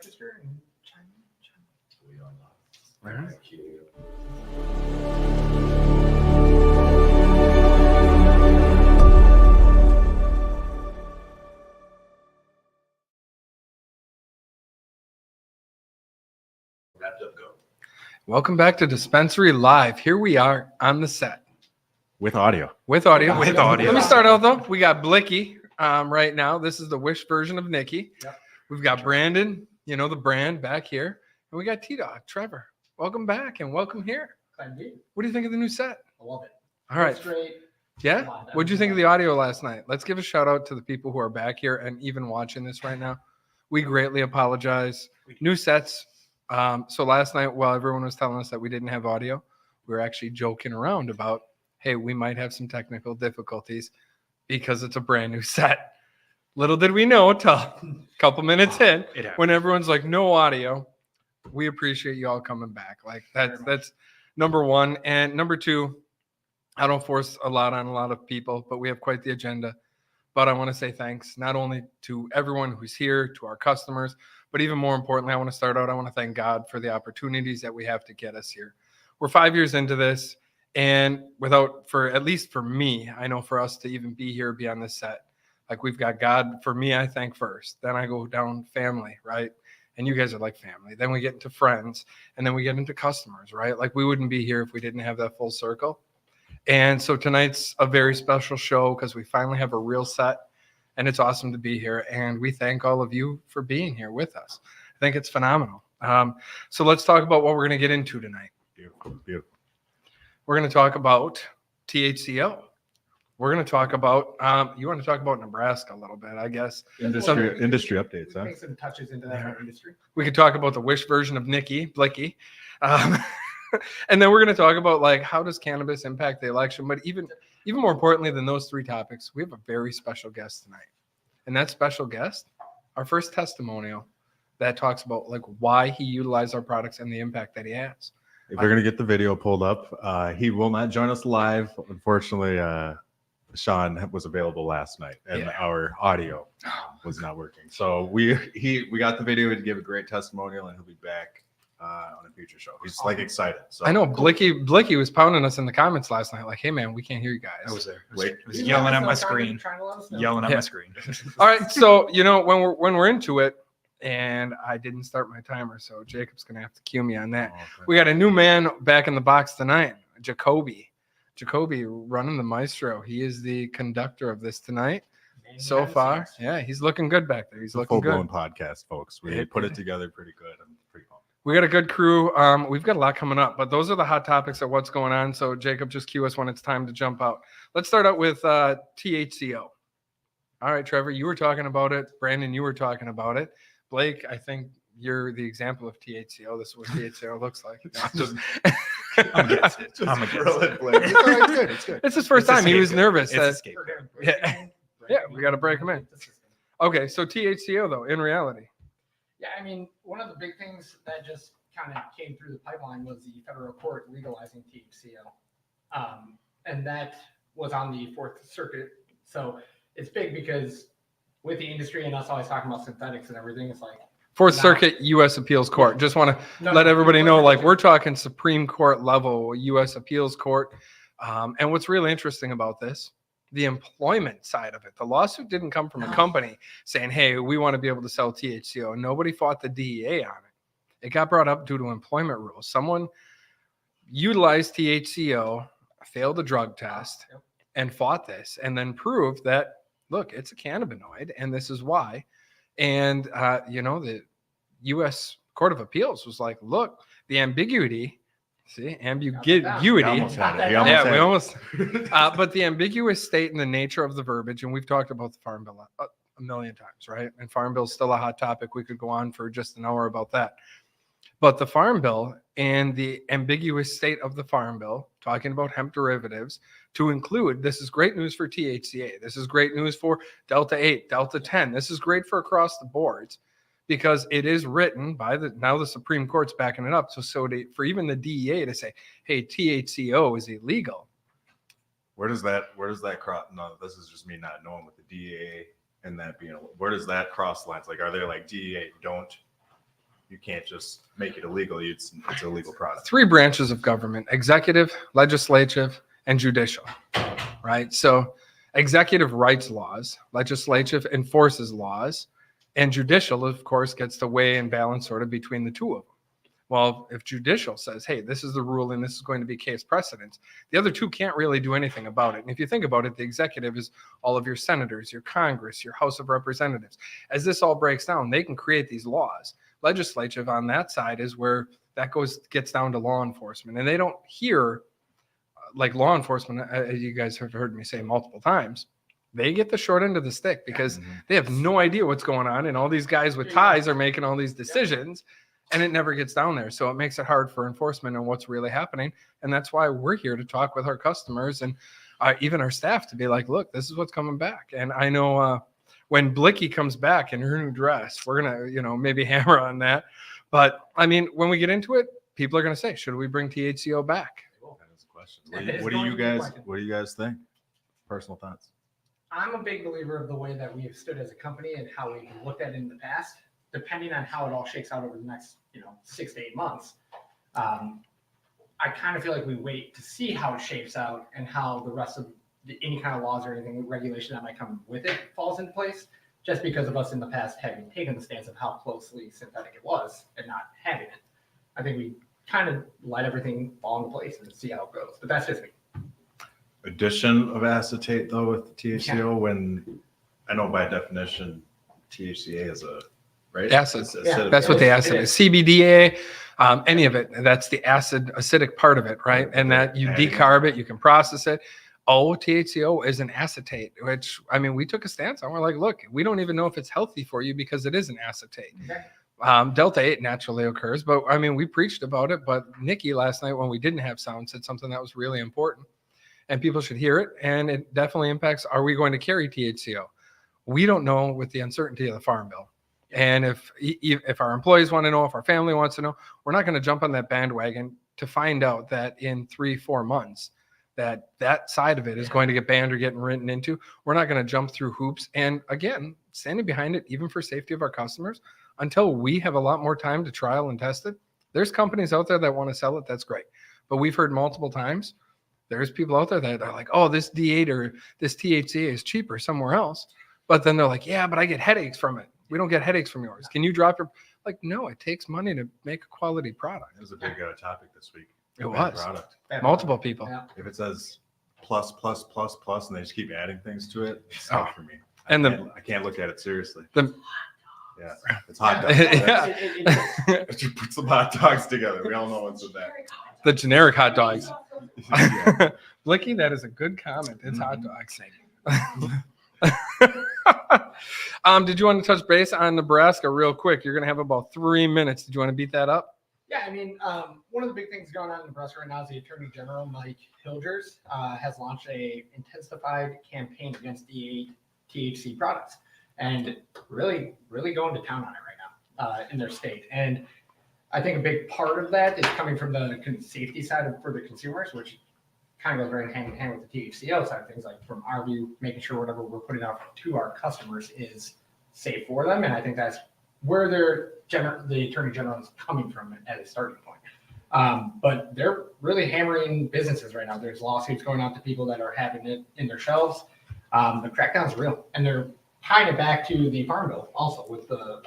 register and chime in. We on All right. Thank you. Wrapped up, go. Welcome back to Dispensary Live. Here we are on the set. With audio. With audio. With audio. Let me start out though. We got Blicky right now. This is the Wish version of Nikki. Yep. We've got Brandon, you know, the brand back here. And we got T-Dog, Trevor. Welcome back and welcome here. Indeed. What do you think of the new set? I love it. All right. It's great. Yeah? Come on, What'd you think of the audio last night? Let's give a shout out to the people who are back here and even watching this right now. We greatly apologize. New sets. So last night, while everyone was telling us that we didn't have audio, we were actually joking around about, hey, we might have some technical difficulties because it's a brand new set. Little did we know till a couple minutes in when everyone's like, no audio. We appreciate you all coming back. Like that's number one. And number two, I don't force a lot on a lot of people, but we have quite the agenda. But I want to say thanks not only to everyone who's here, to our customers, but even more importantly, I want to thank God for the opportunities that we have to get us here. We're 5 years into this, and at least for me, I know for us to even be here, be on this set, like we've got God. For me, I thank first. Then I go down family, right? And you guys are like family. Then we get into friends, and then we get into customers, right? Like we wouldn't be here if we didn't have that full circle. And so tonight's a very special show because we finally have a real set, and it's awesome to be here. And we thank all of you for being here with us. I think it's phenomenal. So let's talk about what we're going to get into tonight. Beautiful, beautiful. We're going to talk about THCO. We're going to talk about, you want to talk about Nebraska a little bit, I guess. Industry updates, huh? Make some touches into that industry. We could talk about the Wish version of Nikki, Blicky. And then we're going to talk about like how does cannabis impact the election? But even more importantly than those three topics, we have a very special guest tonight. And that special guest, our first testimonial that talks about like why he utilized our products and the impact that he has. If we're going to get the video pulled up, he will not join us live. Unfortunately, Sean was available last night and our audio was not working. So we got the video to give a great testimonial, and he'll be back on a future show. He's like excited. So I know Blicky was pounding us in the comments last night. Like, hey man, we can't hear you guys. I was there. Wait. I was yelling at my screen. Yelling at my screen. All right. So, you know, when we're into it, and I didn't start my timer, so Jacob's going to have to cue me on that. Okay. We got a new man back in the box tonight, Jacoby running the maestro. He is the conductor of this tonight. So far, yeah, he's looking good back there. He's looking good. Full-blown podcast, folks. We put it together pretty good. I'm pretty pumped. We got a good crew. We've got a lot coming up, but those are the hot topics of what's going on. So Jacob, just cue us when it's time to jump out. Let's start out with THCO. All right, Trevor, you were talking about it. Brandon, you were talking about it. Blake, I think you're the example of THCO. This is what THCO looks like. I'm against it. I'm against it. It's good. It's good. It's his first time. He was nervous. It's escape. Yeah, we got to break him in. Okay, so THCO, though, in reality. Yeah, I mean, one of the big things that just kind of came through the pipeline was the federal court legalizing THCO. And that was on the Fourth Circuit. So it's big because with the industry and us always talking about synthetics and everything, it's like Fourth Circuit U.S. Appeals Court. Just want to let everybody know, like, we're talking Supreme Court level U.S. Appeals Court. And what's really interesting about this, the employment side of it, the lawsuit didn't come from a company saying, hey, we want to be able to sell THCO. Nobody fought the DEA on it. It got brought up due to employment rules. Someone utilized THCO, failed a drug test, and fought this, and then proved that, look, it's a cannabinoid, and this is why. And, the U.S. Court of Appeals was like, look, the ambiguity, ambiguity. We almost had it. We almost. But the ambiguous state and the nature of the verbiage, and we've talked about the Farm Bill a million times, right? And Farm Bill is still a hot topic. We could go on for just an hour about that. But the Farm Bill and the ambiguous state of the Farm Bill, talking about hemp derivatives, to include, this is great news for THCA. This is great news for Delta 8, Delta 10. This is great for across the boards because it is written by now the Supreme Court's backing it up. So for even the DEA to say, hey, THCO is illegal. Where does that cross? No, this is just me not knowing with the DEA and that being, where does that cross lines? Like, are they like DEA don't you can't just make it illegal. It's a legal product. 3 branches of government: executive, legislative, and judicial, right? So executive writes laws, legislative enforces laws, and judicial, of course, gets to weigh and balance sort of between the two of them. Well, if judicial says, hey, this is the rule and this is going to be case precedent, the other two can't really do anything about it. And if you think about it, the executive is all of your senators, your Congress, your House of Representatives. As this all breaks down, they can create these laws. Legislative on that side is where that gets down to law enforcement. And they don't hear, like law enforcement, you guys have heard me say multiple times, they get the short end of the stick because they have no idea what's going on. And all these guys with ties are making all these decisions. And it never gets down there. So it makes it hard for enforcement on what's really happening. And that's why we're here to talk with our customers and even our staff to be like, look, this is what's coming back. And I know when Blicky comes back in her new dress, we're going to, maybe hammer on that. But I mean, when we get into it, people are going to say, should we bring THCO back? That's a question. What do you guys think? Personal thoughts. I'm a big believer of the way that we've stood as a company and how we've looked at it in the past. Depending on how it all shakes out over the next, 6 to 8 months, I kind of feel like we wait to see how it shapes out and how the rest of any kind of laws or anything, regulation that might come with it falls into place, just because of us in the past having taken the stance of how closely synthetic it was and not having it. I think we kind of let everything fall into place and see how it goes, but that's just me. Addition of acetate though with the THCO, when I know by definition THCA is a acid. Yeah, that's what the acid is. CBDA, any of it. That's the acidic part of it, right? And that you decarb it, you can process it. THCO is an acetate, which, I mean, we took a stance on. We're like, look, we don't even know if it's healthy for you because it is an acetate. Okay. Delta 8 naturally occurs, but I mean, we preached about it. But Nikki last night when we didn't have sound said something that was really important and people should hear it. And it definitely impacts, are we going to carry THCO? We don't know with the uncertainty of the Farm Bill. And if our employees want to know, if our family wants to know, we're not going to jump on that bandwagon to find out that in 3-4 months that side of it is going to get banned or getting written into. We're not going to jump through hoops. And again, standing behind it, even for safety of our customers, until we have a lot more time to trial and test it. There's companies out there that want to sell it. That's great. But we've heard multiple times, there's people out there that are like, oh, this D8 or this THCA is cheaper somewhere else. But then they're like, yeah, but I get headaches from it. We don't get headaches from yours. Can you drop your, no, it takes money to make a quality product. It was a big topic this week. It was. Product. Multiple people. Yeah. If it says plus, and they just keep adding things to it, it's tough for me. And I can't look at it seriously. Yeah, it's hot dogs. Yeah. You put some hot dogs together. We all know what's in that. The generic hot dogs. Blicky, that is a good comment. It's hot dogs. Did you want to touch base on Nebraska real quick? You're going to have about 3 minutes. Did you want to beat that up? Yeah, I mean, one of the big things going on in Nebraska right now is the Attorney General, Mike Hilgers, has launched a intensified campaign against D8 THC products and really going to town on it right now in their state. And I think a big part of that is coming from the safety side for the consumers, which kind of goes right hand in hand with the THCO side of things, like from our view, making sure whatever we're putting out to our customers is safe for them. And I think that's where the Attorney General is coming from at a starting point. But they're really hammering businesses right now. There's lawsuits going out to people that are having it in their shelves. The crackdown's real. And they're tying it back to the Farm Bill also with the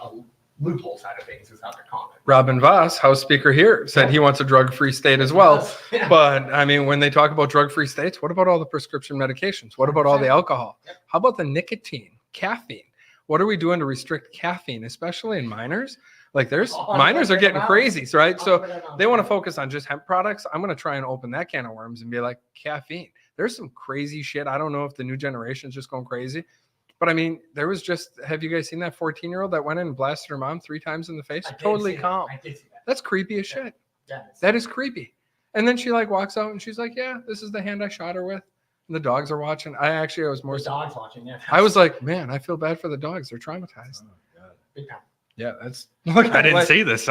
loophole side of things is how they're calling it. Robin Voss, House Speaker here, said he wants a drug-free state as well. Yeah. But I mean, when they talk about drug-free states, what about all the prescription medications? What about all the alcohol? Yep. How about the nicotine, caffeine? What are we doing to restrict caffeine, especially in minors? Like minors are getting crazy, right? So they want to focus on just hemp products. I'm going to try and open that can of worms and be like, caffeine. There's some crazy shit. I don't know if the new generation is just going crazy. But I mean, there was have you guys seen that 14-year-old that went in and blasted her mom 3 times in the face? Totally calm. I did see that. That's creepy as shit. Yeah. That is creepy. And then she walks out and she's like, yeah, this is the hand I shot her with. And the dogs are watching. I was more. The dogs watching, yeah. I was like, man, I feel bad for the dogs. They're traumatized. Big time. Yeah, that's. I didn't see this.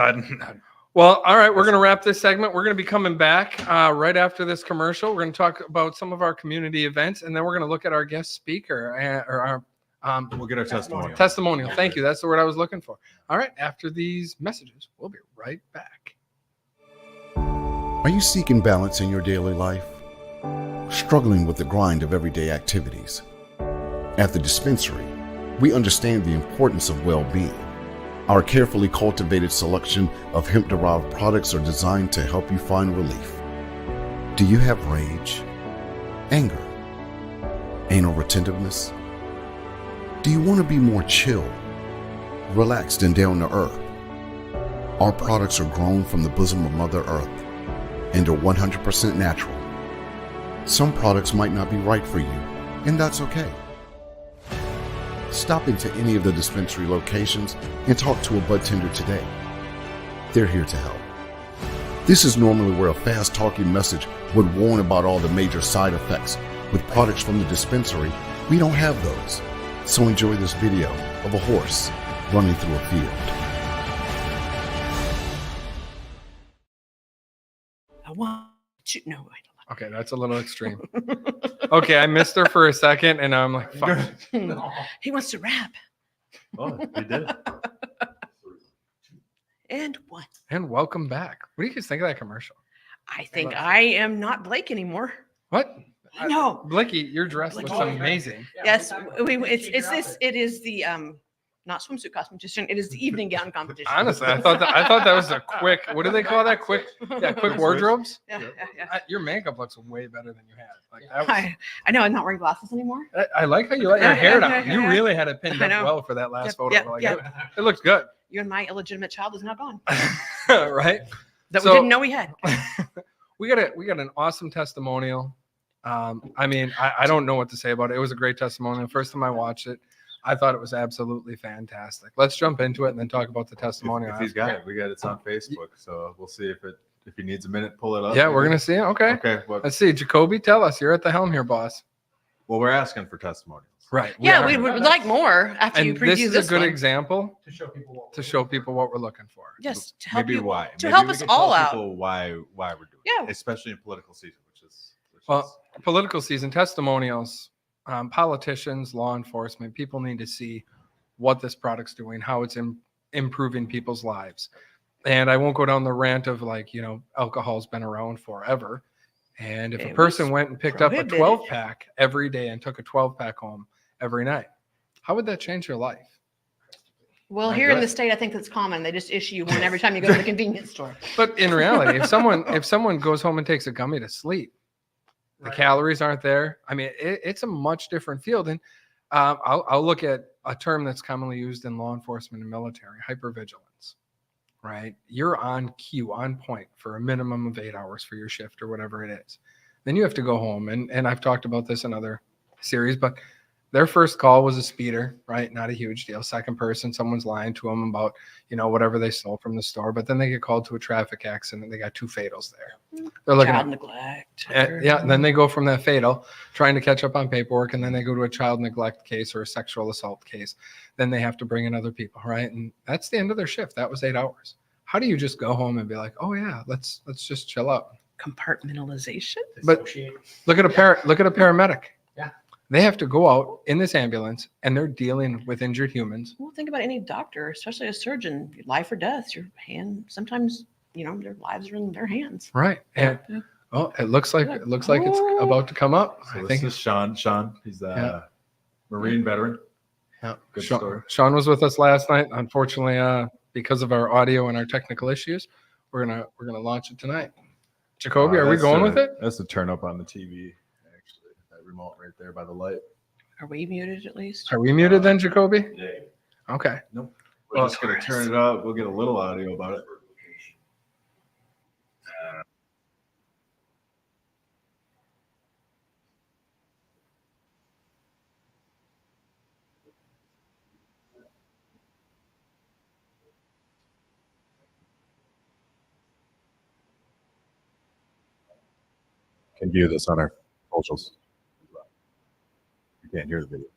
Well, all right, we're going to wrap this segment. We're going to be coming back right after this commercial. We're going to talk about some of our community events, and then we're going to look at our guest speaker or We'll get our testimonial. Testimonial. Thank you. That's the word I was looking for. All right. After these messages, we'll be right back. Are you seeking balance in your daily life? Struggling with the grind of everyday activities? At the Dispensary, we understand the importance of well-being. Our carefully cultivated selection of hemp-derived products are designed to help you find relief. Do you have rage, anger, anal retentiveness? Do you want to be more chill, relaxed, and down to earth? Our products are grown from the bosom of Mother Earth and are 100% natural. Some products might not be right for you, and that's okay. Stop into any of the Dispensary locations and talk to a bud tender today. They're here to help. This is normally where a fast-talking message would warn about all the major side effects. With products from the Dispensary, we don't have those. So enjoy this video of a horse running through a field. I want you. No, I Okay, that's a little extreme. Okay, I missed her for a second, and I'm like, fuck. don't. He wants to rap. Oh, you did. And what? And welcome back. What do you guys think of that commercial? I think I am not Blake anymore. What? No. Blicky, your dress looks Blicky. amazing. Yes, it's this. It is the not swimsuit competition. It is the evening gown competition. Honestly, I thought that was a quick. What do they call that? Quick wardrobes. Yeah, yeah, yeah. Your makeup looks way better than you had. Like that was, I know I'm not wearing glasses anymore. I like how you let your hair down. You Yeah. really had it pinned I up know. well for that last Yep, photo. yep, Like, yep. It looks good, You and my illegitimate child is now gone. right? That So- we didn't know we had. we got an awesome testimonial. I mean, I don't know what to say about it. It was a great testimonial. First time I watched it, I thought it was absolutely fantastic. Let's jump into it and then talk about the testimonial. If he's got it, it's on Facebook. So we'll see if he needs a minute, pull it up. Yeah, we're gonna see it. Okay. Okay. Well, Let's see. Jacoby, tell us. You're at the helm here, boss. we're asking for testimonials. Right. Yeah, we are. would like more after And you this preview is this a good one. example To show people what what we're looking for. Yes, to help Maybe you. why. to Maybe help we us could all tell out. people why we're doing Yeah. it, especially in political season, which is Well, political season testimonials, politicians, law enforcement, people need to see what this product's doing, how it's improving people's lives. And I won't go down the rant of alcohol's been around forever. And if a It person was went and picked up a prohibited. 12-pack every day and took a 12-pack home every night, how would that change your life? Well, I here in the agree. state, I think that's common. They just issue you one every time you go to the convenience store. But in reality, if someone goes home and takes a gummy to sleep, the calories aren't there. I mean, it's a much different field. And I'll look at a term that's commonly used in law enforcement and military: hypervigilance. Right? You're on cue, on point for a minimum of 8 hours for your shift or whatever it is. Then you have to go home, and I've talked about this in other series, but their first call was a speeder, right? Not a huge deal. Second person, someone's lying to them about, whatever they stole from the store, but then they get called to a traffic accident. They got 2 fatals there. They're looking Child at, neglect. yeah. Then they go from that fatal, trying to catch up on paperwork, and then they go to a child neglect case or a sexual assault case. Then they have to bring in other people, right? And that's the end of their shift. That was 8 hours. How do you just go home and be like, oh yeah, let's just chill out? Compartmentalization. But Associate. look at a paramedic. Yeah. They have to go out in this ambulance and they're dealing with injured humans. Well, think about any doctor, especially a surgeon. Life or death. Your hand. Sometimes their lives are in their hands. Right. And Yeah. well, it looks like it's about to come up. So I this think is Sean. He's a Yeah. Marine veteran. yeah. Good story. Sean was with us last night. Unfortunately, because of our audio and our technical issues, we're gonna launch it tonight. Jacoby, are we going with it? That's the turn up on the TV. Actually, that remote right there by the light. Are we muted at least? Are we muted then, Jacoby? Yeah. Okay. Nope. We're just gonna turn it up. We'll get a little audio about it. Can view this on our socials. You can't hear the video.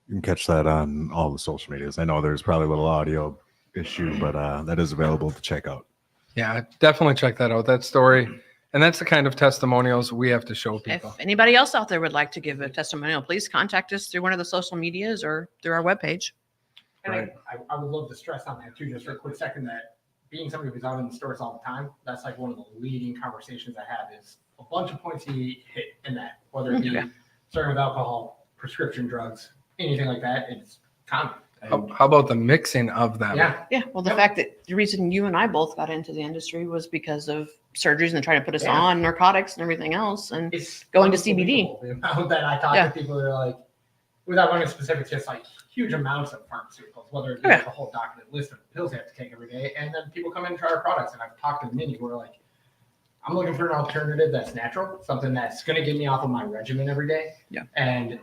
You can catch that on all the social medias. I know there's probably a little audio issue, but that is available to check out. Yeah, definitely check that out. That story. And that's the kind of testimonials we have to show people. If anybody else out there would like to give a testimonial, please contact us through one of the social medias or through our webpage. And Right. I would love to stress on that too, just for a quick second, that being somebody who's out in the stores all the time, that's like one of the leading conversations I have is a bunch of points he hit in that, whether it be Yeah. starting with alcohol, prescription drugs, anything like that, it's common. How about the mixing of them? Yeah, Yeah, well, the Yep. fact that the reason you and I both got into the industry was because of surgeries and trying to put us Yeah. on narcotics and everything else. And it's Going to CBD. unbelievable the amount that I talk Yeah. to people that are like, without going into specifics, just like huge amounts of pharmaceuticals, whether it be Oh, yeah. like a whole documented list of pills they have to take every day, and then people come in and try our products, and I've talked to many who are like, I'm looking for an alternative that's natural, something that's going to get me off of my regimen every day, Yeah. and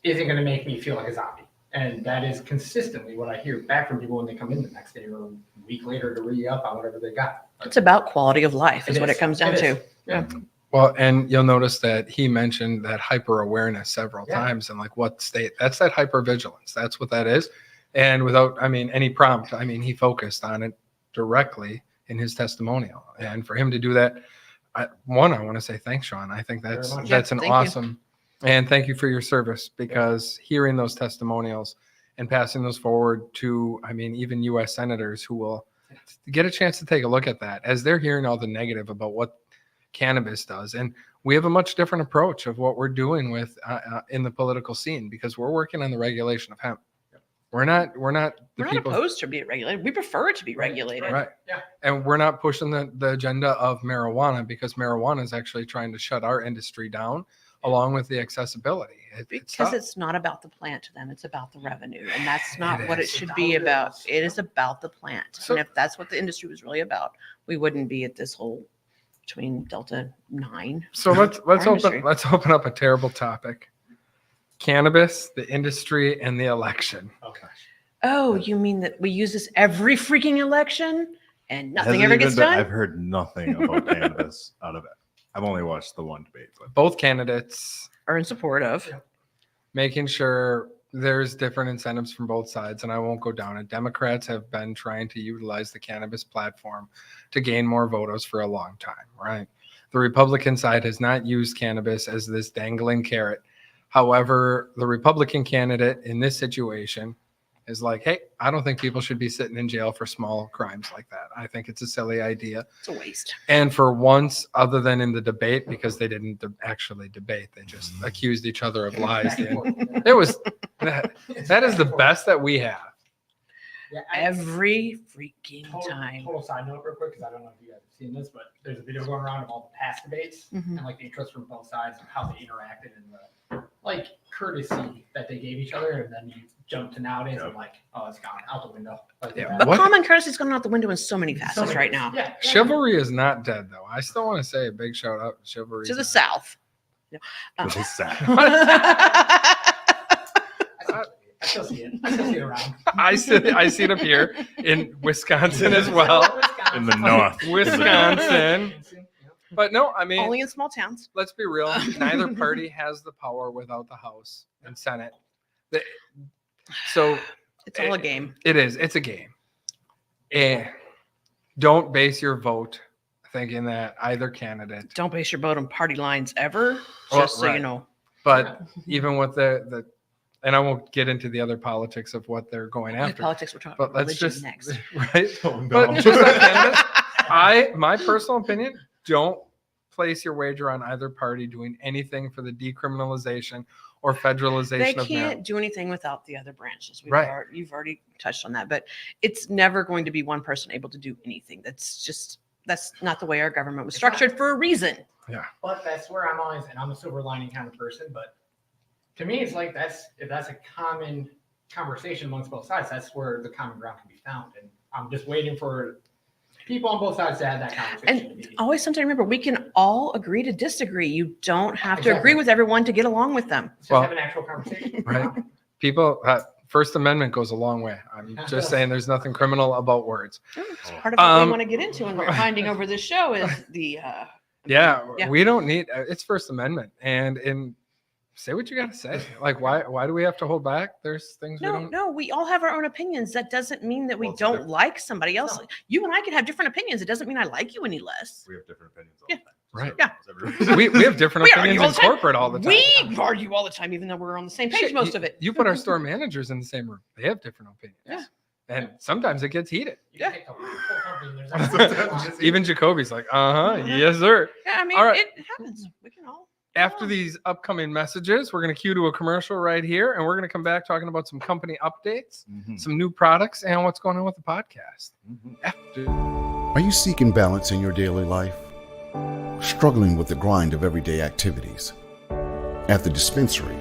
isn't going to make me feel like a zombie. And that is consistently what I hear back from people when they come in the next day or a week later to re-up on whatever they got. it's about quality of life is what is. it comes down It to. is. Yeah. Well, and you'll notice that he mentioned that hyper awareness several Yeah. times and like what state that's that hypervigilance. That's what that is. And without, any prompt, he focused on it directly in his testimonial. And for him to do that, I want to say thanks, Sean. I think Very that's much. that's Yeah, an thank you. awesome, and thank you for your service, because hearing those testimonials and passing those forward to, even U.S. senators who will get a chance to take a look at that as they're hearing all the negative about what cannabis does. And we have a much different approach of what we're doing with in the political scene, because we're working on the regulation of hemp. We're not We're not people, opposed to be regulated. We prefer it to be regulated. right? Yeah. And we're not pushing the agenda of marijuana, because marijuana is actually trying to shut our industry down along with the accessibility. It's Because tough. it's not about the plant to them, it's about the revenue. And that's not It what it is. should It's be about about. bills. It is about the plant. So- And if that's what the industry was really about, we wouldn't be at this whole between Delta 9. So let's industry. open up a terrible topic. Cannabis, the industry, and the election. Okay. Oh, you mean that we use this every freaking election and nothing Hasn't ever even gets been- done? I've heard nothing about cannabis out of it. I've only watched the one debate, but Both candidates Or in support of. Yeah. making sure there's different incentives from both sides, and I won't go down it. Democrats have been trying to utilize the cannabis platform to gain more voters for a long time, right? The Republican side has not used cannabis as this dangling carrot. However, the Republican candidate in this situation is like, hey, I don't think people should be sitting in jail for small crimes like that. I think it's a silly idea. It's a waste. And for once, other than in the debate, because they didn't actually debate, they just accused each other of lies. And it was that is the best that we have. Yeah, Every freaking time. Total side note, real quick, because I don't know if you guys have seen this, but there's a video going around of all the past debates Mhm. and like the interest from both sides and how they interacted and the like courtesy that they gave each other, and then you jump to nowadays and like, oh, it's gone out the window. Like Yeah, that. But common courtesy's going out the window in so many So facets many- right now. Yeah, yeah. Chivalry is not dead, though. I still want to say a big shout out to chivalry. To the South. which is sad. I still see it. I still see it around. I see it up here in Wisconsin as well. In the north. Wisconsin. But no, Only in small towns. let's be real. Neither party has the power without the House and Senate. So It's all a game. it is. It's a game. And don't base your vote thinking that either candidate. Don't base your vote on party lines ever, Well, just so you right. know. But even with the, and I won't get into the other politics of what they're going With after. politics, we're talking But about let's religion just next. right. Oh, no. But just like candidates, my personal opinion, don't place your wager on either party doing anything for the decriminalization or federalization They of can't marijuana. do anything without the other branches. Right. You've already touched on that, but it's never going to be one person able to do anything. That's not the way our government was It's not. structured for a reason. But that's where I'm always, and I'm a silver lining kind of person, but to me, it's like if that's a common conversation amongst both sides, that's where the common ground can be found. And I'm just waiting for people on both sides to have that conversation. And always something to remember, we can all agree to disagree. You don't have to Exactly. agree with everyone to get along with them. Let's just Well, have an actual conversation. Right. People, First Amendment goes a long way. I'm just saying there's nothing criminal about words. It's part of what we Um, want to get into and what we're finding over this show is the Yeah, Yeah. we don't need it's First Amendment, and say what you got to say. Like, why do we have to hold back? There's things we don't. no, we all have our own opinions. That doesn't mean that we Well, it's don't different. like somebody else. No. You and I can have different opinions. It doesn't mean I like you any less. We have different opinions all Yeah. the time. Right. Yeah. We have different We argue opinions all in the time. corporate all the time. We argue all the time, even though we're on the same page Shit, most you, of it. You put our store managers in the same room. They have different opinions. Yeah. And sometimes it gets heated. You can take the whole company and there's actually- Even Jacoby's like, Mhm. yes, sir. Yeah, I mean, All right. it happens. We can all. After these upcoming messages, we're going to cue to a commercial right here, and we're going to come back talking about some company updates, Mhm. some new products, and what's going on with the podcast. Mhm. After. Are you seeking balance in your daily life? Struggling with the grind of everyday activities? At the Dispensary,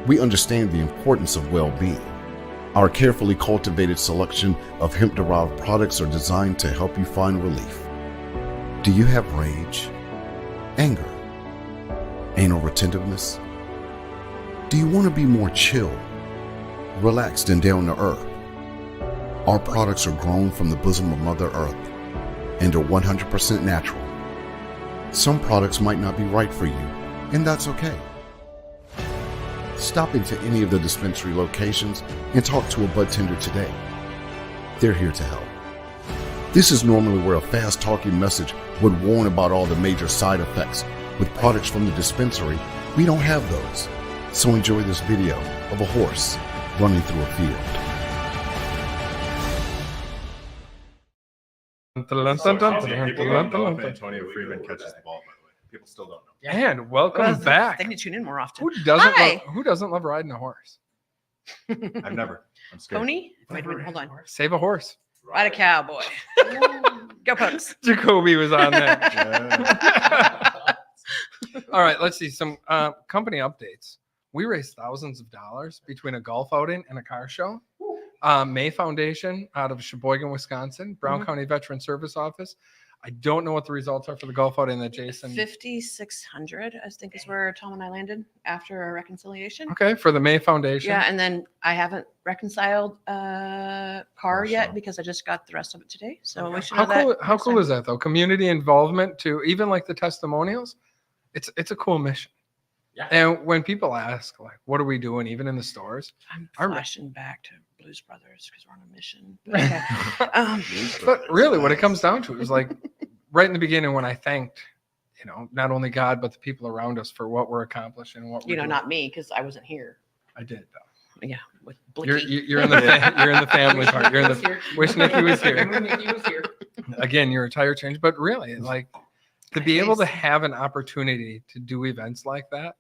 we understand the importance of well-being. Our carefully cultivated selection of hemp-derived products are designed to help you find relief. Do you have rage, anger, anal retentiveness? Do you want to be more chill, relaxed, and down to earth? Our products are grown from the bosom of Mother Earth and are 100% natural. Some products might not be right for you, and that's okay. Stop into any of the Dispensary locations and talk to a bud tender today. They're here to help. This is normally where a fast-talking message would warn about all the major side effects. With products from the Dispensary, we don't have those. So enjoy this video of a horse running through a field. Antonio Freeman catches the ball, by the way. People still don't know. And welcome Well, back. They need to tune in more often. Who doesn't love riding a horse? I've never. I'm scared. Pony? Wait a minute, hold on. Save a horse. Ride a cowboy. Go Pokes. Jacoby was on that. Yeah. All right, let's see some company updates. We raised thousands of dollars between a golf outing and a car show. May Foundation out of Sheboygan, Wisconsin, Brown County Veteran Service Office. I don't know what the results are for the golf outing that Jason. 5,600, I think, is where Tom and I landed after our reconciliation. Okay, for the May Foundation. Yeah, and then I haven't reconciled car Car yet show. because I just got the rest of it today. So Okay. we should How know that. cool? How next cool time. is that though? Community involvement to even like the testimonials. It's a cool mission. Yeah. And when people ask like, "What are we doing?" Even in the stores. I'm Our- flashing back to Blues Brothers because we're on a mission. But, okay. But really, what it comes down to is like right in the beginning when I thanked, not only God but the people around us for what we're accomplishing and what we're doing. not me because I wasn't here. I did though. Yeah, with You're Blicky. you're in the you're in the family part. You're in the wish Nikki was here. Nikki was here. Again, you're a tire change, but really, like to My be able to face. have an opportunity to do events like that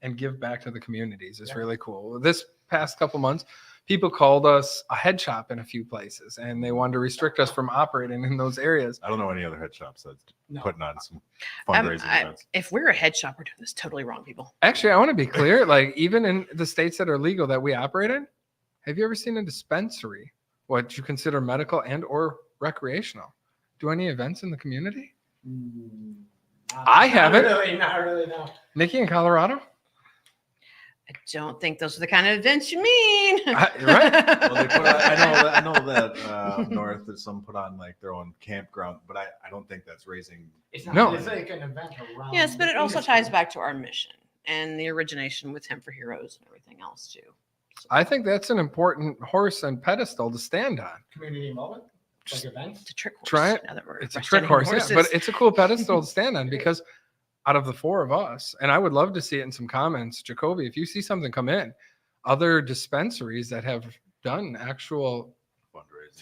and give back to the communities is Yeah. really cool. This past couple months, people called us a head shop in a few places, and they wanted to restrict us from operating in those areas. I don't know any other head shops that's No. putting on some fundraising events. If we're a head shop, we're doing this totally wrong, people. Actually, I want to be clear. Like even in the states that are legal that we operate in, have you ever seen a dispensary, what you consider medical and or recreational, do any events in the community? I haven't. Not really, no. Nikki in Colorado? I don't think those are the kind of events you mean. Right. Well, they put on, I know that up north that some put on like their own campground, but I don't think that's raising. It's not. No. It's like an event around. Yes, but the it also industry. ties back to our mission and the origination with Hemp for Heroes and everything else too. I think that's an important horse and pedestal to stand on. Community involvement. like events. It's a trick horse. Try it. now that we're It's a representing trick horse, yeah, horses. but it's a cool pedestal to stand on because out of the four of us, and I would love to see it in some comments, Jacoby, if you see something come in, other dispensaries that have done actual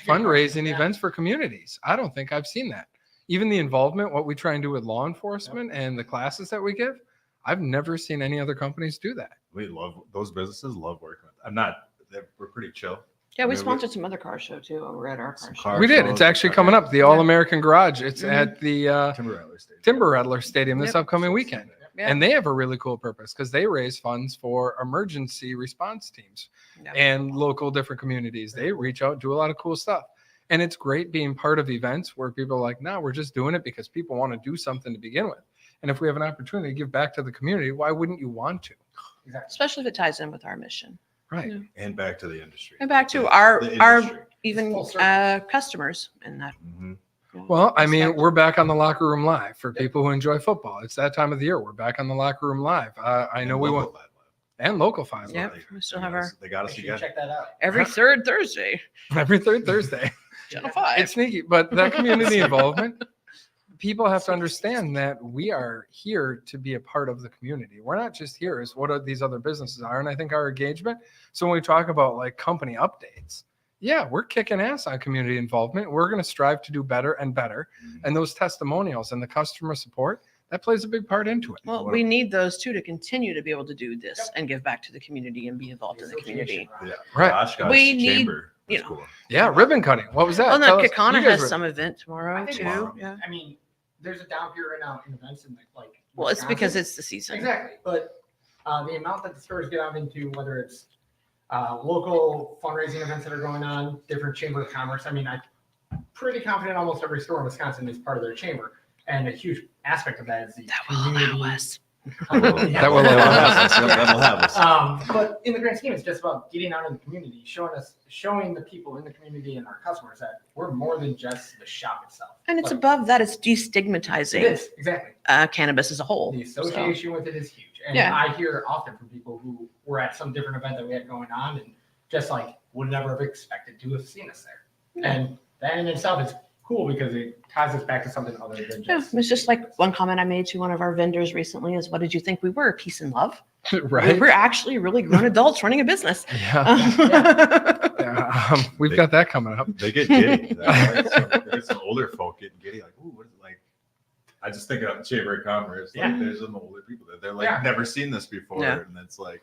fundraising Yeah. events for communities. I don't think I've seen that. Even the involvement, what we try and do with law enforcement and the classes that we give, I've never seen any other companies do that. We love those businesses. Love working with. We're pretty chill. yeah, we I mean, sponsored some other car show too over at our Some car show. car We did. shows, It's actually car coming up. The Yeah. All American Garage. It's Mhm. at the Timber Rattler Stadium. Timber Rattler Stadium this Yep. upcoming weekend. Yeah. And they have a really cool purpose because they raise funds for emergency response teams Yeah. and local different communities. They reach out, do a lot of cool stuff. And it's great being part of events where people are like, no, we're just doing it because people want to do something to begin with. And if we have an opportunity to give back to the community, why wouldn't you want to? Exactly. Especially if it ties in with our mission. Right. Yeah. And back to the industry. And back to The our industry. even Full circle. customers and that. Mhm. Well, I mean, Respect. we're back on the locker room live for people who enjoy football. It's that time of the year. We're back on the locker room live. I know And we local want Live. and local five Yep, They- we still they have got our- us- They got us Make sure you again. check that out. Every third Thursday, every third Thursday. channel 5. It's sneaky, but that community involvement, people have to understand that we are here to be a part of the community. We're not just here as what are these other businesses are. And I think our engagement. So when we talk about like company updates, yeah, we're kicking ass on community involvement. We're going to strive to do better and better. And those testimonials and the customer support, that plays a big part into it. Well, we need those too to continue to be able to do this and give back to the community and be involved in the community. Yeah. Right. Oshkosh We need, Chamber. you That's know, cool. Yeah, ribbon cutting. What was that? Well, Tell no, us. Kakana You guys has were- some event tomorrow I think too. tomorrow. Yeah. I mean, there's a down period right now in events and like. Well, it's because Wisconsin. it's the season. Exactly, but the amount that the stores get out into, whether it's local fundraising events that are going on, different chamber of commerce. I mean, I'm pretty confident almost every store in Wisconsin is part of their chamber, and a huge aspect of that is the That will community. allow us. That will allow us. That'll have us. But in the grand scheme, it's just about getting out in the community, showing the people in the community and our customers that we're more than just the shop itself. And it's Like, above that, it's it destigmatizing is exactly. cannabis as a whole. The So, association with it is huge. And Yeah. I hear often from people who were at some different event that we had going on and just like would never have expected to have seen us there. Yeah. And that in itself is cool because it ties us back to something other than yeah, just. it's just like one comment I made to one of our vendors recently is, what did you think we were? Peace and love. right? We're actually really grown adults running a business. Yeah. Yeah, we've got that coming up. They get giddy. There's some older folk getting giddy. Like, ooh, what is it like? I just think of Chamber of Commerce. Like, Yeah. there's some older people that they're like Yeah. never seen this before, Yeah. and it's like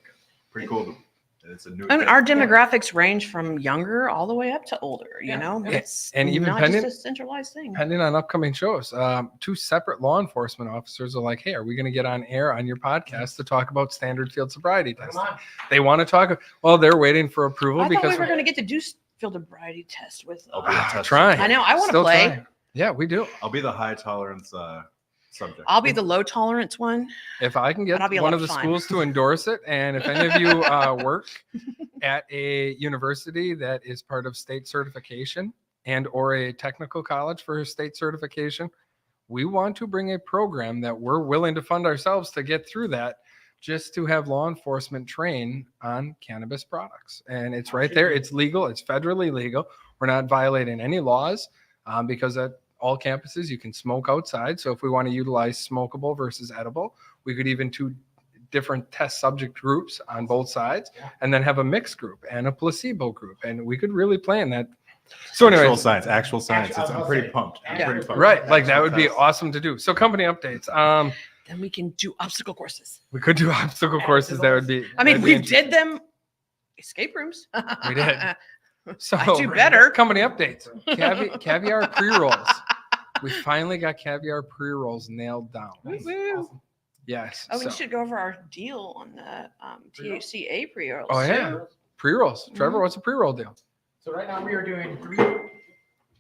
pretty cool. And it's a new. I mean, thing. our demographics range from younger all the way up to older, you Yeah. know? Yeah. It's And even not pendant- just a centralized thing. Depending on upcoming shows, two separate law enforcement officers are like, "Hey, are we going to get on air on your podcast to talk about standard field sobriety Come testing?" on. They want to talk. Well, they're waiting for approval I thought because we were going to get to do field sobriety test with. I'll be a test trying. I know. I want to Still play. trying. Yeah, we do. I'll be the high tolerance subject. I'll be the low tolerance one. If I can get But I'll be a one lot of the of fun. schools to endorse it, and if any of you work at a university that is part of state certification and or a technical college for state certification, we want to bring a program that we're willing to fund ourselves to get through that, just to have law enforcement train on cannabis products. And it's right there. It's legal. It's federally legal. We're not violating any laws because at all campuses you can smoke outside. So if we want to utilize smokable versus edible, we could even do different test subject groups on both sides, Yeah. and then have a mixed group and a placebo group, and we could really plan that. So Actual anyway, science. Actual science. I was I'm gonna pretty say, pumped. I'm yeah. pretty pumped. right, like that Actual would be test. awesome to do. So company updates. Then we can do obstacle courses. We could do obstacle Yeah, courses. That would be. I mean, that'd be we did them escape rooms. We did. So I do better. company updates. Caviar pre-rolls. We finally got caviar pre-rolls nailed down. Nice. Woo-woo. Awesome. Yes. Oh, we so- should go over our deal on the THCA pre-rolls. Oh, yeah. Pre-rolls. Trevor, what's a pre-roll deal? So right now we are doing three.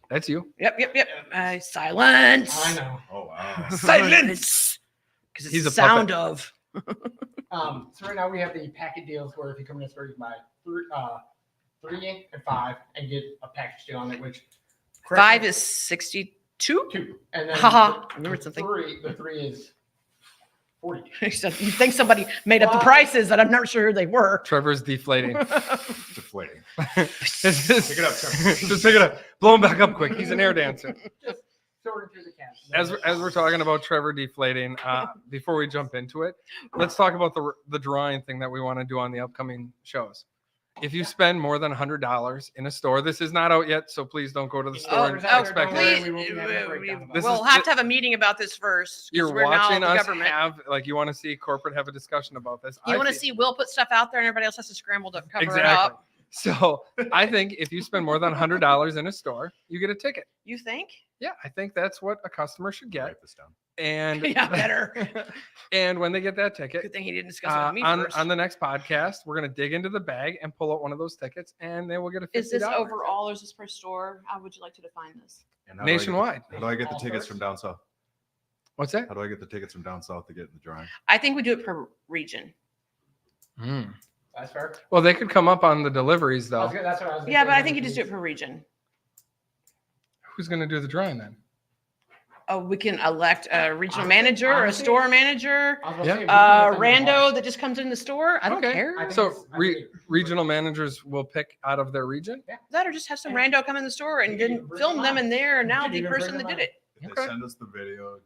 That's you. Yep. Silence. I know. Oh wow. Silence. Because it's He's the a sound of. So right now we have the packet deals where if you come in store, you can buy 3 and 5 and get a package deal on it, which 5 is 62. 2, and then Haha, the remembered something. The three is 40. Except you think somebody made up the prices that I'm not sure they were. Trevor's deflating. Deflating. Just Pick it up, Trevor. Just pick it up. Blow him back up quick. He's an air dancer. Just sorting through the cash. As we're talking about Trevor deflating, before we jump into it, let's talk about the drawing thing that we want to do on the upcoming shows. If you spend more than $100 in a store, this is not out yet, so please don't go to the store and expect please, it. we'll have to have a meeting about this first. 'Cause You're we're now watching the us government. have, like, you want to see corporate have a discussion about this. You I want to think- see Will put stuff out there and everybody else has to scramble to cover it Exactly. up. So I think if you spend more than $100 in a store, you get a ticket. You think? Yeah, I think that's what a customer should get. Write this down. And Yeah, better. and when they get that ticket, Good thing he didn't discuss it with me first. on the next podcast, we're gonna dig into the bag and pull out one of those tickets, and they will get a $50. Is this overall or is this per store? How would you like to define this? And how do I get the- Nationwide. How do I get the All tickets stores? from down south? What's that? How do I get the tickets from down south to get in the drawing? I think we do it per region. That's fair. Well, they could come up on the deliveries though. That's what I was gonna Yeah, say. but I think you just do it per region. Who's gonna do the drawing then? Oh, we can elect a regional Honestly- manager or a honestly- store manager, I was gonna Yeah. say, we can defend the rando boss. that just comes in the store. I don't Okay. care. I think So it's- I re- think it- regional managers will pick out of their region. That or just have some rando come in the store and You can didn't bring film them them on. in there and You now can the even person bring that them did on. it. If Okay. they send us the video,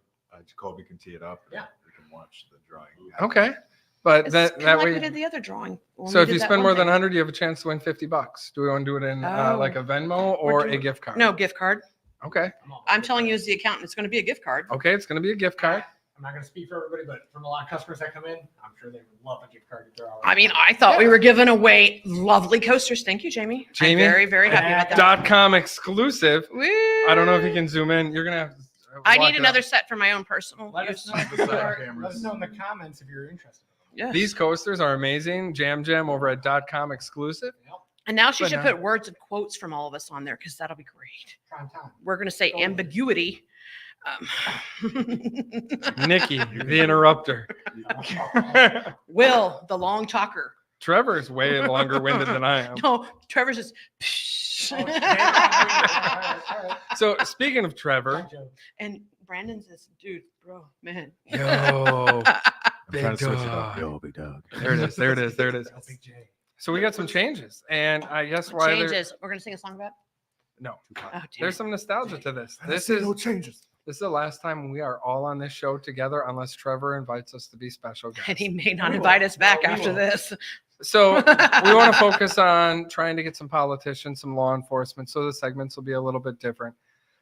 Colby can tee it up. and Yeah. We can watch the drawing. Okay, but It's that kinda like way. we did the other drawing. when So we if did you that spend one more than thing. 100, you have a chance to win $50. Do we want to do it in like a Venmo or a doing- gift card? No gift card. Okay. I'm telling you as the accountant, it's going to be a gift card. Okay, it's going to be a gift card. I'm not going to speak for everybody, but from a lot of customers that come in, I'm sure they would love a gift card. If they're already I mean, I thought we were giving away lovely coasters. Thank you, Jamie. Jamie? I'm very, very happy about that. .com exclusive. Woo! I don't know if you can zoom in. You're gonna have. To I walk need it another up. set for my own personal Let use. us know, The side let us know in the comments if you're interested. Yes. These coasters are amazing. Jam over at .com exclusive. Yep. And now she But should no. put words and quotes from all of us on there because that'll be great. Prime time. We're going to say Totally. ambiguity. Nikki, the interrupter. Will, the long talker. Trevor's way longer winded than I am. No, Trevor's just. Okay, all right. So speaking of Trevor, Good joke. And Brandon's this dude, bro, man. yo, I'm big trying to switch it up. dog. Yo, big dog. There it is. There it is. There it is. That's Big J. So we got some changes, and I guess why there- Changes. We're going to sing a song about. no, Oh, damn there's it. some nostalgia to this. And I This see is no changes. This is the last time we are all on this show together, unless Trevor invites us to be special guests. And he may not We invite will. us back No, we after will. this. So we want to focus on trying to get some politicians, some law enforcement. So the segments will be a little bit different.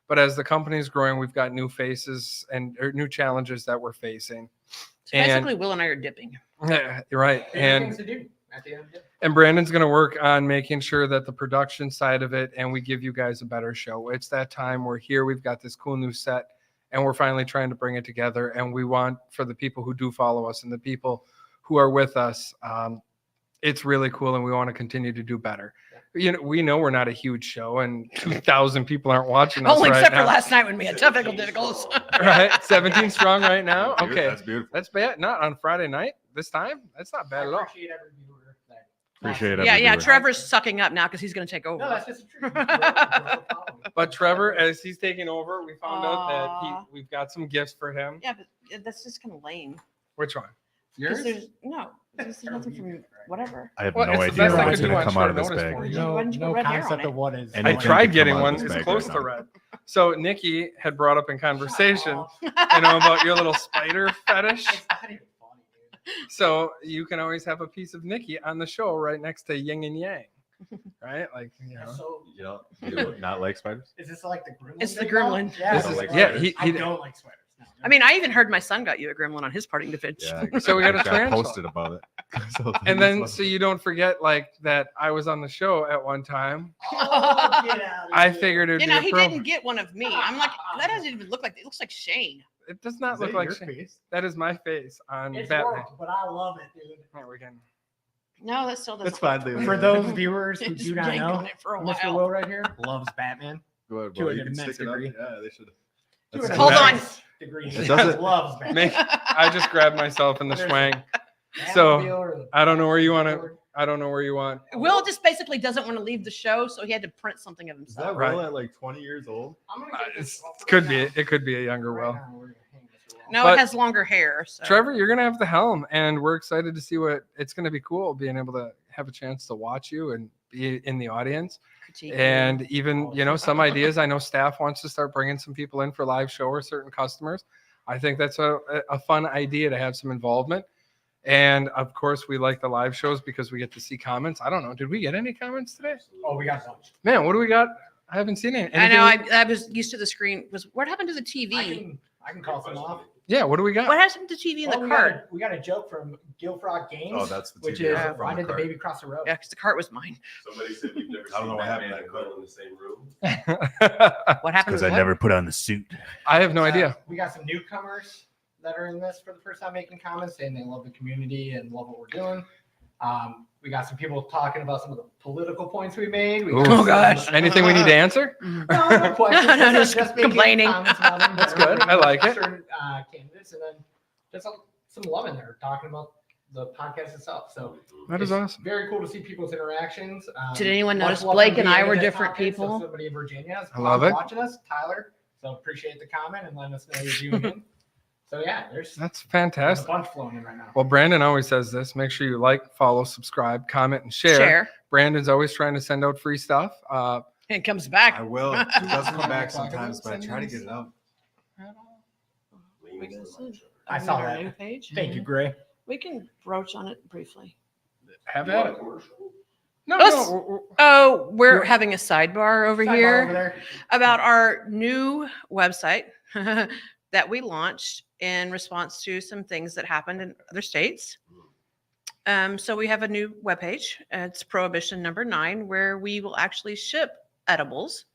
But as the company is growing, we've got new faces and new challenges that we're facing. So basically, Will and I are dipping. Yeah, you're right. Favorite things And to do at the end of the day. Brandon's going to work on making sure that the production side of it, and we give you guys a better show. It's that time. We're here. We've got this cool new set, and we're finally trying to bring it together. And we want, for the people who do follow us and the people who are with us, it's really cool, and we want to continue to do better. You know, we know we're not a huge show, and 2,000 people aren't watching us Only right except for now. last night when we had technical difficulties. Right, 17 strong right now. Okay, That's beautiful. that's bad. Not on Friday night this time. That's not bad at all. I appreciate every viewer that- Appreciate Yeah, yeah. every viewer. Trevor's sucking up now because he's going to take over. No, that's just the truth. But Trevor, as he's taking over, we found out Aw. that we've got some gifts for him. Yeah, but that's just kind of lame. Which one? 'Cause Yours? there's there's nothing from whatever. I have Well, no it's the idea best I what's could do going on to come out short of this notice bag. for you. Why No, didn't you put no red hair on concept it? of what is. And I Anything tried can getting come out one. of this It's bag close right to now. red. So Nikki had brought up in conversation, you know, about your little spider fetish. It's not even funny, dude. So you can always have a piece of Nikki on the show right next to Yin and Yang, right? Like, you know. So You do not like spiders? is this like the gremlin? It's the thing now? gremlin. Yeah, This it's is- like yeah, spiders. he- I don't like spiders. No, I mean, I even heard my son got you a gremlin on his parting to pitch. Yeah. So we got a I tarantula. posted about it. So And then, thanks. so you don't forget, like, that I was on the show at one time. Oh, get out of I here. figured it'd You be know, he appropriate. didn't get one of me. I'm like, that doesn't even look like it looks like Shane. It does not Is look that like your Shane. face? That is my face on It's Batman. worked, but I love it, dude. There we go. No, that still doesn't. It's fine, Leland. For those viewers who Just do not yanked know, on it for a Mr. while. Will right here loves Batman. Go ahead, to bro. an You can immense stick it up. degree. Yeah, they should. To That's an Hold on. immense degree. It He doesn't- loves Batman. Make, I just grabbed myself in the There's- swang. So, Batmobile or the- I don't know where you want to. I don't know where you want. Will just basically doesn't want to leave the show, so he had to print something of Is himself. that Right. Will at like 20 years old? I'm gonna Uh, get this it's, off could right be. now. It could be a younger Right Will. now, we're gonna hang this Will No, But- it has longer hair. So. Trevor, you're gonna have the helm, and we're excited to see what it's gonna be cool being able to have a chance to watch you and be in the audience. Critique. And even some ideas. I know staff wants to start bringing some people in for live show or certain customers. I think that's a fun idea to have some involvement. And of course, we like the live shows because we get to see comments. I don't know. Did we get any comments today? Oh, we got a bunch. Man, what do we got? I haven't seen any. I know. Anything- I was used to the screen. What happened to the TV? I can call some off. Yeah, what do we got? What happened to TV in the Well, cart? we got a joke from Gilfrog Games. Oh, that's the which TV is from why the did the cart. baby cross the road? Yeah, because the cart was mine. Somebody said you've never I don't seen know what Batman happened and to that Quill in the same room. What happened? Because with I what? never put on the suit. I have no idea. We got some newcomers that are in this for the first time making comments saying they love the community and love what we're doing. We got some people talking about some of the political points we made. We got Ooh. some- Oh, gosh. Anything we need to answer? No, no questions. No, just making complaining. comments about them. That's good. I like it. Certain, candidates, and then just some love in there talking about the podcast itself. So That is it's awesome. very cool to see people's interactions. Did anyone much notice love Blake from and I being were in that different topic. people? So somebody in Virginia is I love it. watching us, Tyler. So appreciate the comment and letting us know you're viewing in. So yeah, there's That's a fantastic. bunch flowing in right now. Well, Brandon always says this. Make sure you like, follow, subscribe, comment, and share. Brandon's always trying to send out free stuff. It comes I back. will. It does come back sometimes, but I try to get it out. I saw Our that. new page. Thank you, Gray. We can broach on it briefly. Have at it. No, Us. no. Oh, we're having a sidebar over Sidebar here over there. about our new website that we launched in response to some things that happened in other states. So we have a new webpage. It's Prohibition number 9, where we will actually ship edibles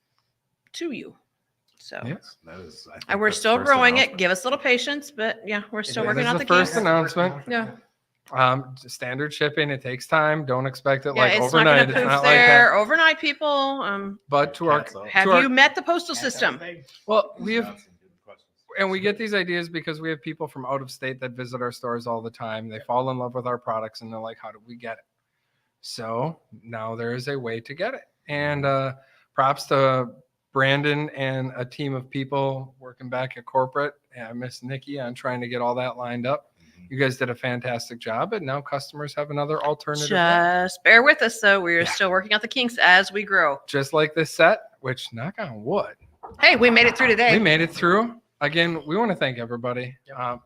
to you. So, Yes. That is, I think and we're that's the still first growing it. announcement. Give us a little patience, but yeah, we're still It working is out the the first kinks. announcement. Yeah. Standard shipping. It takes time. Don't expect it Yeah, like it's overnight. not It's going to not poof like that. there overnight, people. But to our, Cats out. Have to our- you met the postal system? well, we have, Got some good questions. and we get these ideas because we have people from out of state that visit our stores all the time. They fall in love with our products and they're like, how do we get it? So now there is a way to get it. And props to Brandon and a team of people working back at corporate. And I miss Nikki on trying to get all that lined up. You guys did a fantastic job. And now customers have another alternative. Just bear with us, though. We're still working out the kinks as we grow. Just like this set, which knock on wood, Hey, we made it through today. we made it through. Again, we want to thank everybody.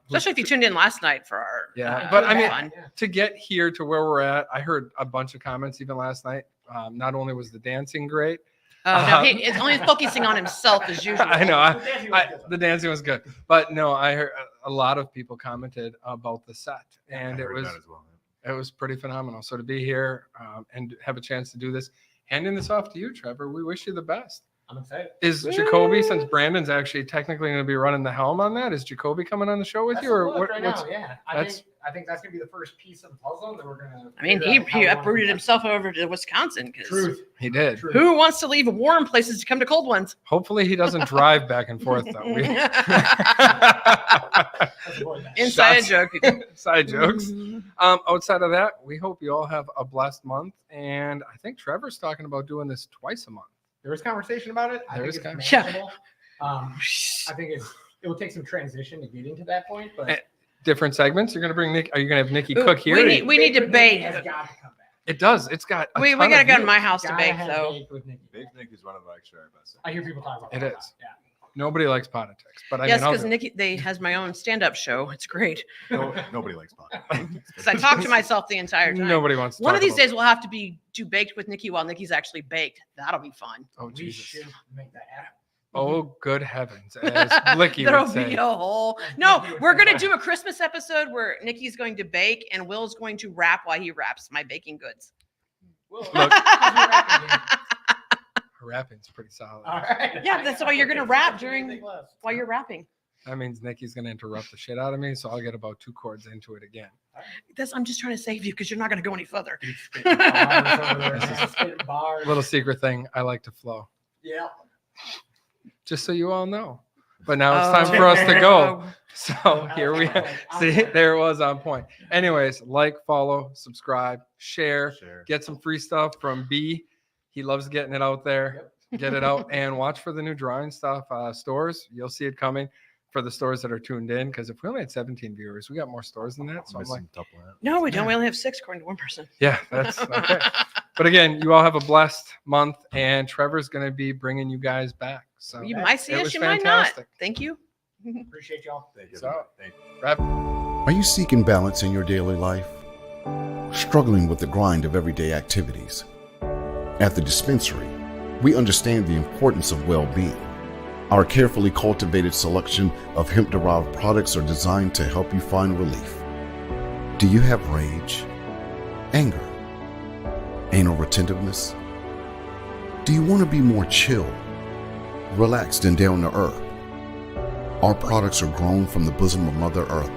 Especially if you tuned in last night for our. Yeah, but I mean, fun. to get here to where we're at, I heard a bunch of comments even last night. Not only was the dancing great, Oh, no, he's only focusing on himself as usual. I know The the dancing was good, but no, I heard a lot of people commented about the set, and I it heard was that as well. pretty phenomenal. So to be here and have a chance to do this, handing this off to you, Trevor, we wish you the best. I'm excited. Is Jacoby, since Brandon's actually technically going to be running the helm on that, is Jacoby coming on the show with That's you, the or look what? right What's, now, yeah. that's- I think that's gonna be the first piece of the puzzle that we're gonna. I mean, figure out how he we wanna uprooted do himself over to Wisconsin because Truth. he did. Truth. who wants to leave warm places to come to cold ones? Hopefully, he doesn't drive back and forth though. We- Let's avoid that. Inside Shots. joke. Side jokes. Mhm. Outside of that, we hope you all have a blessed month. And I think Trevor's talking about doing this twice a month. There was conversation about it. I There think is it's Yeah. manageable. I think it will take some transition to get into that point, but Different segments. You're gonna bring Nick. Are you gonna have Nikki Ooh, cook here? we need to Baked with Nikki bake. has got to come back. It does. It's got. A We ton gotta of go to views. my house to Gotta bake have though. baked with Nikki. Big Nick is running like sure, I say. I hear people talk about It that. is. Yeah. Nobody likes politics, but I Yes, mean, I'll because do it. Nikki has my own stand-up show. It's great. Nobody likes politics. Because I talk to myself the entire time. Nobody wants to. One talk of these about- days we'll have to do baked with Nikki while Nikki's actually baked. That'll be fun. Oh We Jesus! should make that happen. Oh good heavens! As Blicky There'll would say. be a whole. No, we're gonna do a Christmas episode where Nikki's going to bake and Will's going to rap while he wraps my baking goods. Well, Look. how's Her rapping's pretty solid. All right. Yeah, that's why you're gonna rap during- Anything less. While you're rapping. That means Nikki's gonna interrupt the shit out of me, so I'll get about 2 chords into it again. I'm just trying to save you because you're not gonna go any further. He's spitting bars over there. He's spitting bars. Little secret thing, I like to flow. Yeah. Just so you all know. But now it's time for us to go. So here we see. There it was on point. Anyways, like, follow, subscribe, share. Share. Get some free stuff from B. He loves getting it out there. Get it out and watch for the new drawing stuff. Stores, you'll see it coming. for the stores that are tuned in, because if we only had 17 viewers, we got more stores than that. So I'm like, Missing double that. No, we don't. Yeah. We only have 6 according to one person. yeah, that's okay. But again, you all have a blessed month, and Trevor's going to be bringing you guys back. So You might see it us, was you might not. fantastic. Thank you. Appreciate y'all. Thank you. So- Thank you. Are you seeking balance in your daily life? Struggling with the grind of everyday activities? At the Dispensary, we understand the importance of well-being. Our carefully cultivated selection of hemp-derived products are designed to help you find relief. Do you have rage, anger, anal retentiveness? Do you want to be more chill, relaxed, and down to earth? Our products are grown from the bosom of Mother Earth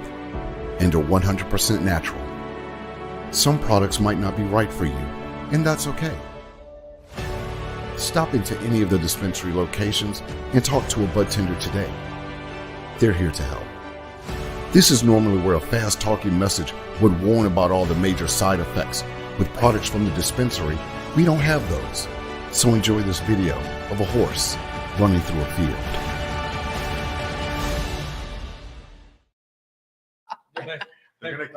and are 100% natural. Some products might not be right for you, and that's okay. Stop into any of the Dispensary locations and talk to a bud tender today. They're here to help. This is normally where a fast-talking message would warn about all the major side effects. With products from the Dispensary, we don't have those. So enjoy this video of a horse running through a field. They're gonna